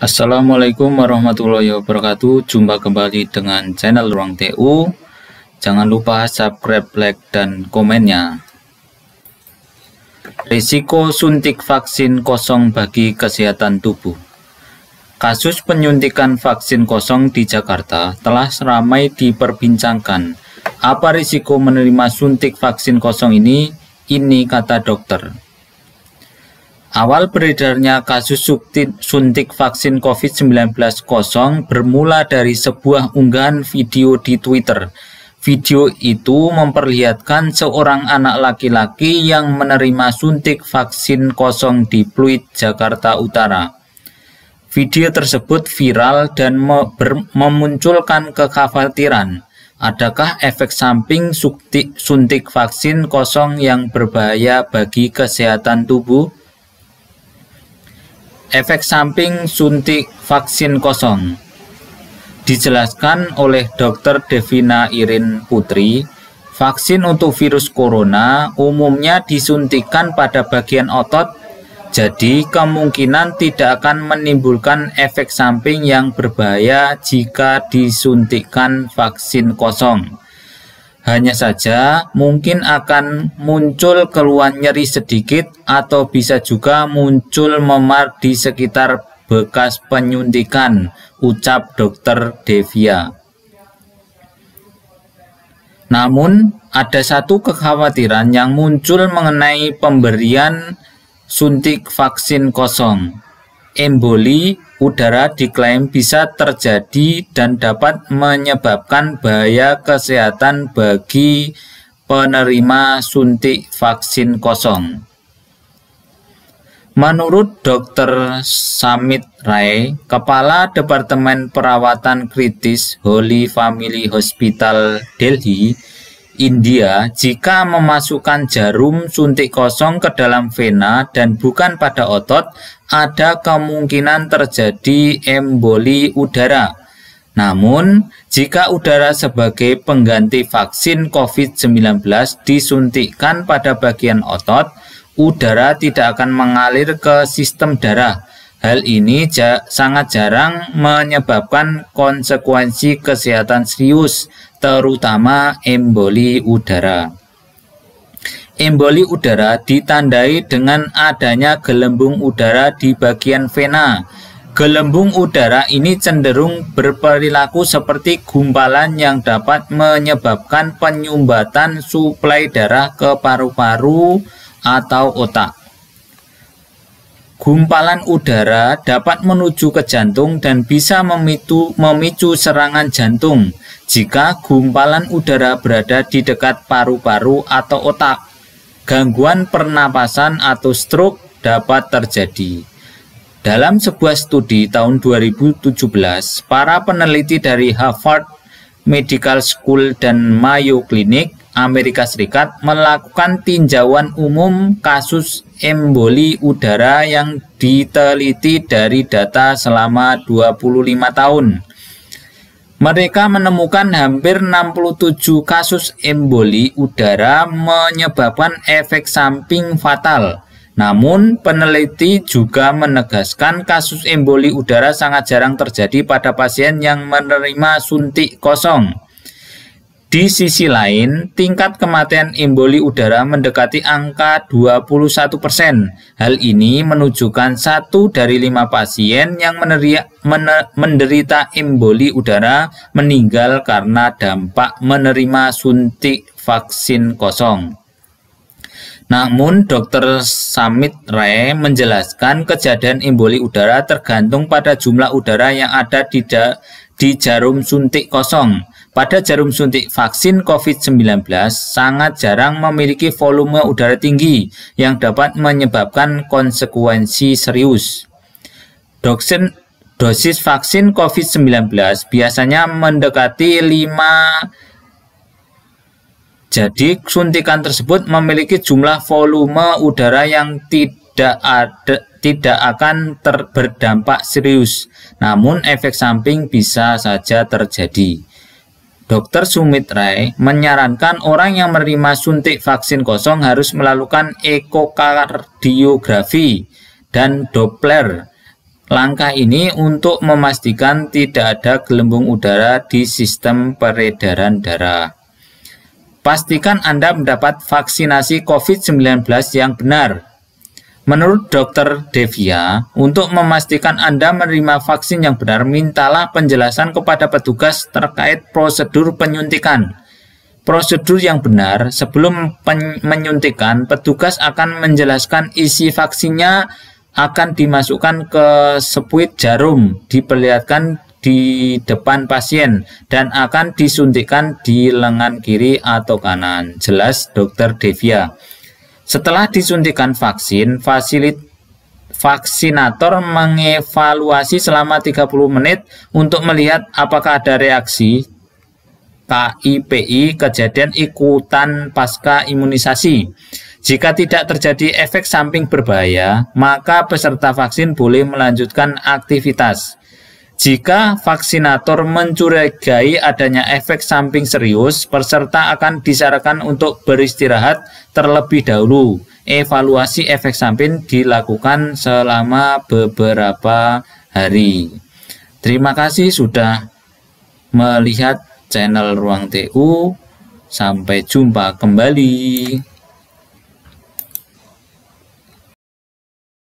Assalamualaikum warahmatullahi wabarakatuh. Jumpa kembali dengan channel Ruang TU. Jangan lupa subscribe, like, dan komennya. Risiko suntik vaksin kosong bagi kesehatan tubuh. Kasus penyuntikan vaksin kosong di Jakarta telah ramai diperbincangkan. Apa risiko menerima suntik vaksin kosong ini? Ini kata dokter. Awal beredarnya kasus suntik vaksin COVID-19 kosong bermula dari sebuah unggahan video di Twitter. Video itu memperlihatkan seorang anak laki-laki yang menerima suntik vaksin kosong di Pluit, Jakarta Utara. Video tersebut viral dan memunculkan kekhawatiran. Adakah efek samping suntik vaksin kosong yang berbahaya bagi kesehatan tubuh? Efek samping suntik vaksin kosong dijelaskan oleh Dr. Devina Irin Putri. Vaksin untuk virus corona umumnya disuntikkan pada bagian otot, jadi kemungkinan tidak akan menimbulkan efek samping yang berbahaya jika disuntikkan vaksin kosong. Hanya saja mungkin akan muncul keluhan nyeri sedikit atau bisa juga muncul memar di sekitar bekas penyuntikan, ucap Dr. Devia. Namun ada satu kekhawatiran yang muncul mengenai pemberian suntik vaksin kosong. Emboli udara diklaim bisa terjadi dan dapat menyebabkan bahaya kesehatan bagi penerima suntik vaksin kosong. Menurut Dr. Samit Ray, Kepala Departemen Perawatan Kritis Holy Family Hospital Delhi, India, jika memasukkan jarum suntik kosong ke dalam vena dan bukan pada otot, ada kemungkinan terjadi emboli udara. Namun, jika udara sebagai pengganti vaksin COVID-19 disuntikkan pada bagian otot, udara tidak akan mengalir ke sistem darah. Hal ini sangat jarang menyebabkan konsekuensi kesehatan serius, terutama emboli udara. Emboli udara ditandai dengan adanya gelembung udara di bagian vena. Gelembung udara ini cenderung berperilaku seperti gumpalan yang dapat menyebabkan penyumbatan suplai darah ke paru-paru atau otak. Gumpalan udara dapat menuju ke jantung dan bisa memicu serangan jantung jika gumpalan udara berada di dekat paru-paru atau otak. Gangguan pernapasan atau stroke dapat terjadi. Dalam sebuah studi tahun 2017, para peneliti dari Harvard Medical School dan Mayo Clinic, Amerika Serikat melakukan tinjauan umum kasus emboli udara yang diteliti dari data selama 25 tahun. Mereka menemukan hampir 67 kasus emboli udara menyebabkan efek samping fatal. Namun, peneliti juga menegaskan kasus emboli udara sangat jarang terjadi pada pasien yang menerima suntik kosong. Di sisi lain, tingkat kematian emboli udara mendekati angka 21%. Hal ini menunjukkan 1 dari 5 pasien yang menderita emboli udara meninggal karena dampak menerima suntik vaksin kosong. Namun, Dr. Samit Ray menjelaskan kejadian emboli udara tergantung pada jumlah udara yang ada di jarum suntik kosong. Pada jarum suntik vaksin COVID-19 sangat jarang memiliki volume udara tinggi yang dapat menyebabkan konsekuensi serius. Dosis vaksin COVID-19 biasanya mendekati 5. Jadi suntikan tersebut memiliki jumlah volume udara yang tidak akan berdampak serius. Namun efek samping bisa saja terjadi. Dr. Sumit Ray menyarankan orang yang menerima suntik vaksin kosong harus melakukan ekokardiografi dan Doppler Langkah ini untuk memastikan tidak ada gelembung udara di sistem peredaran darah. Pastikan Anda mendapat vaksinasi COVID-19 yang benar. Menurut Dr. Devia, untuk memastikan Anda menerima vaksin yang benar, mintalah penjelasan kepada petugas terkait prosedur penyuntikan. Prosedur yang benar, sebelum menyuntikan, petugas akan menjelaskan isi vaksinnya akan dimasukkan ke sepuit jarum, diperlihatkan di depan pasien, dan akan disuntikkan di lengan kiri atau kanan. Jelas Dr. Devia. Setelah disuntikan vaksin, vaksinator mengevaluasi selama 30 menit untuk melihat apakah ada reaksi KIPI, kejadian ikutan pasca imunisasi. Jika tidak terjadi efek samping berbahaya, maka peserta vaksin boleh melanjutkan aktivitas. Jika vaksinator mencurigai adanya efek samping serius, peserta akan disarankan untuk beristirahat terlebih dahulu. Evaluasi efek samping dilakukan selama beberapa hari. Terima kasih sudah melihat channel Ruang TU. Sampai jumpa kembali.